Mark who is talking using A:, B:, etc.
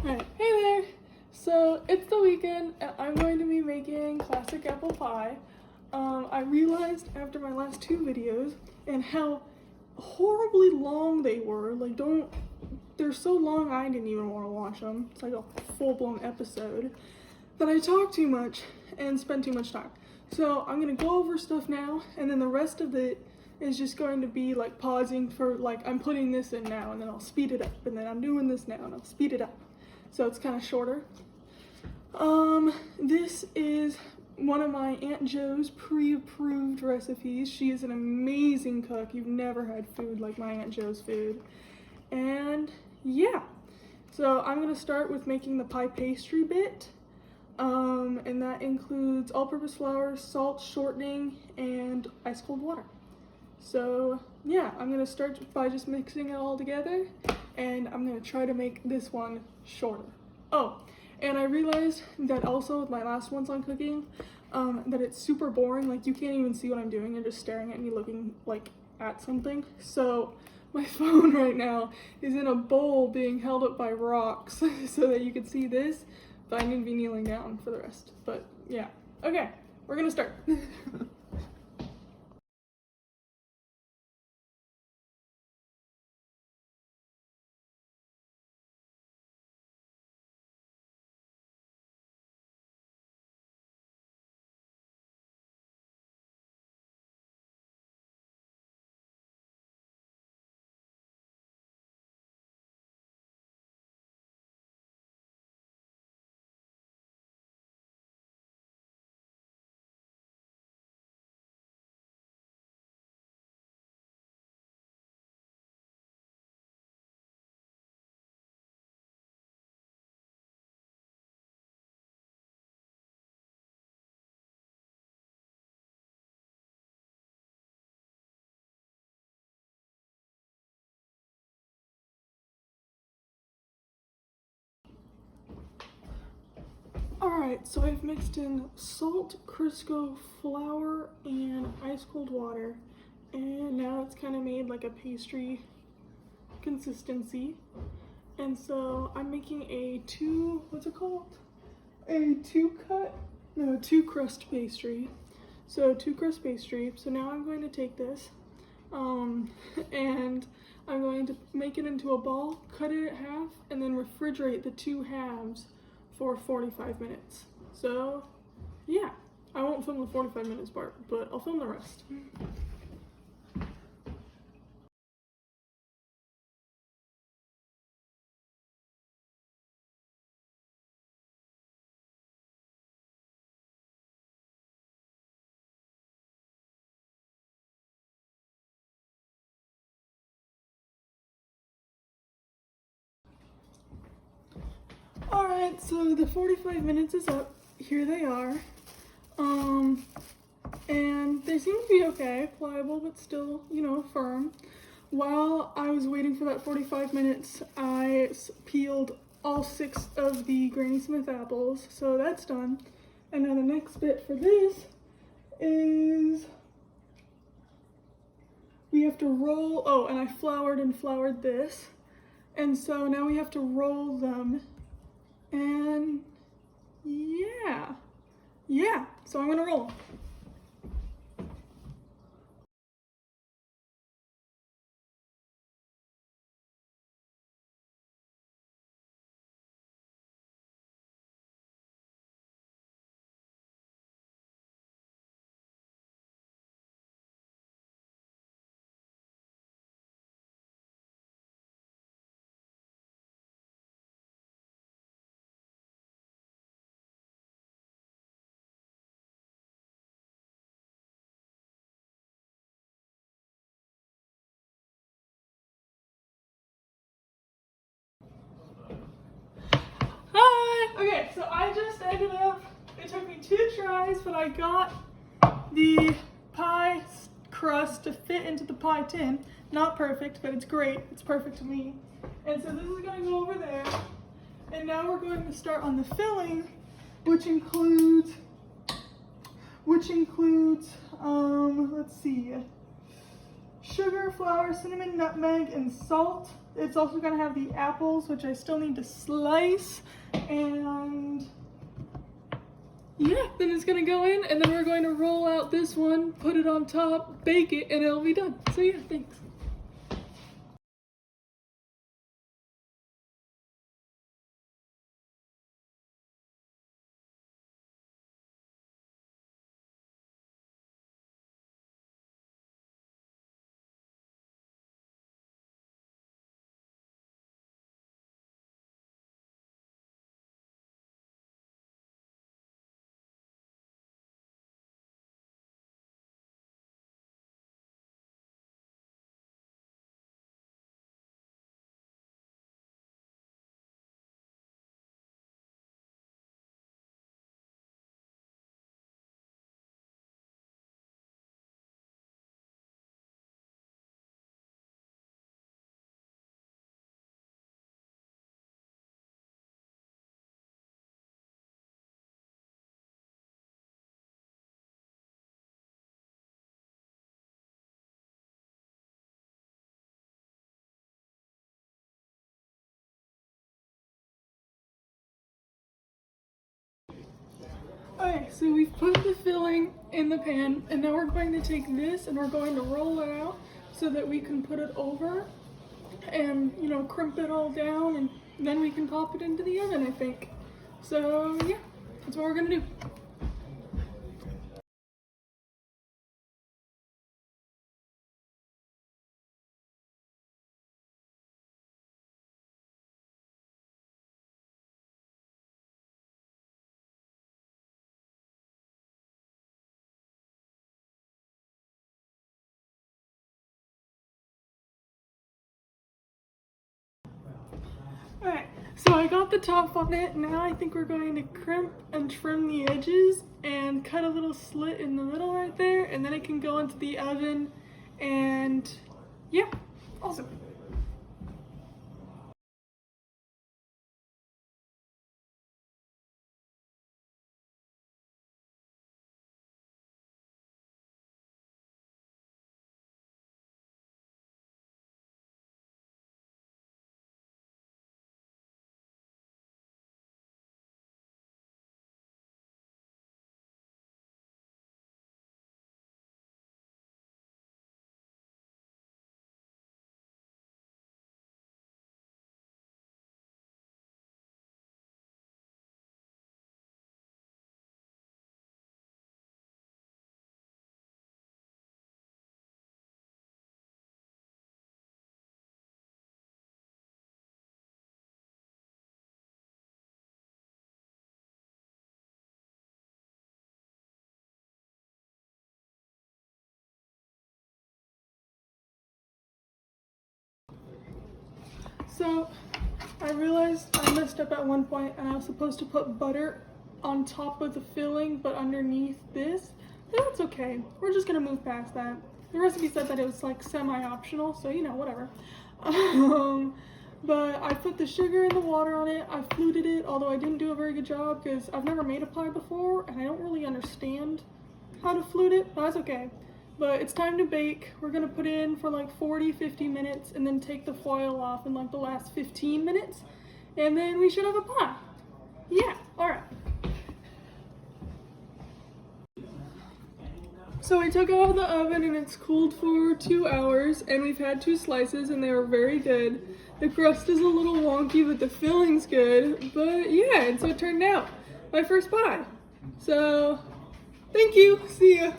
A: Alright, hey there! So it's the weekend and I'm going to be making classic apple pie. I realized after my last two videos and how horribly long they were, they're so long I didn't even want to watch them. It's like a full-blown episode that I talk too much and spend too much time. So I'm gonna go over stuff now, and then the rest of it is just going to be like pausing for like I'm putting this in now and then I'll speed it up, and then I'm doing this now and I'll speed it up. So it's kind of shorter. This is one of my Aunt Jo's pre-approved recipes. She is an amazing cook. You've never had food like my Aunt Jo's food. And yeah, so I'm gonna start with making the pie pastry bit. And that includes all-purpose flour, salt, shortening, and ice cold water. So yeah, I'm gonna start by just mixing it all together, and I'm gonna try to make this one shorter. Oh, and I realized that also with my last ones on cooking, that it's super boring. Like you can't even see what I'm doing. You're just staring at me looking like at something. So my phone right now is in a bowl being held up by rocks so that you can see this, but I need to be kneeling down for the rest. But yeah, okay, we're gonna start. Alright, so I've mixed in salt, Crisco, flour, and ice cold water, and now it's kind of made like a pastry consistency. And so I'm making a two crust pastry. So two crust pastry. So now I'm going to take this, and I'm going to make it into a ball, cut it in half, and then refrigerate the two halves for 45 minutes. So yeah, I won't film the 45 minutes part, but I'll film the rest. Alright, so the 45 minutes is up. Here they are. And they seem to be okay, pliable, but still, firm. While I was waiting for that 45 minutes, I peeled all 6 of the Granny Smith apples, so that's done. And now the next bit for this is we have to roll, and I floured this. And so now we have to roll them, and yeah, so I'm gonna roll. Hi! Okay, so I just ended up, it took me 2 tries, but I got the pie crust to fit into the pie tin. Not perfect, but it's great. It's perfect to me. And so this is gonna go over there. And now we're going to start on the filling, which includes, let's see, sugar, flour, cinnamon, nutmeg, and salt. it's also gonna have the apples, which I still need to slice, and yeah, then it's gonna go in, and then we're going to roll out this one, put it on top, bake it, and it'll be done. So yeah, thanks. Okay, so we've put the filling in the pan, and now we're going to take this and we're going to roll it out so that we can put it over and, you know, crimp it all down, and then we can pop it into the oven, I think. So yeah, that's what we're gonna do. Alright, so I got the top on it. Now I think we're going to crimp and trim the edges and cut a little slit in the middle right there, and then it can go into the oven, and yeah, awesome. So I realized I messed up at one point, and I was supposed to put butter on top of the filling but underneath this. But that's okay. We're just gonna move past that. The recipe said that it was like semi-optional, so you know, whatever. But I put the sugar and the water on it. I fluted it, although I didn't do a very good job because I've never made a pie before and I don't really understand how to flute it, but that's okay. But it's time to bake. We're gonna put in for like 40-50 minutes and then take the foil off in like the last 15 minutes, and then we should have a pie. Yeah, alright. So I took it out of the oven and it's cooled for 2 hours, and we've had 2 slices and they were very good. The crust is a little wonky, but the filling's good. But yeah, and so it turned out my first pie. So thank you. See ya.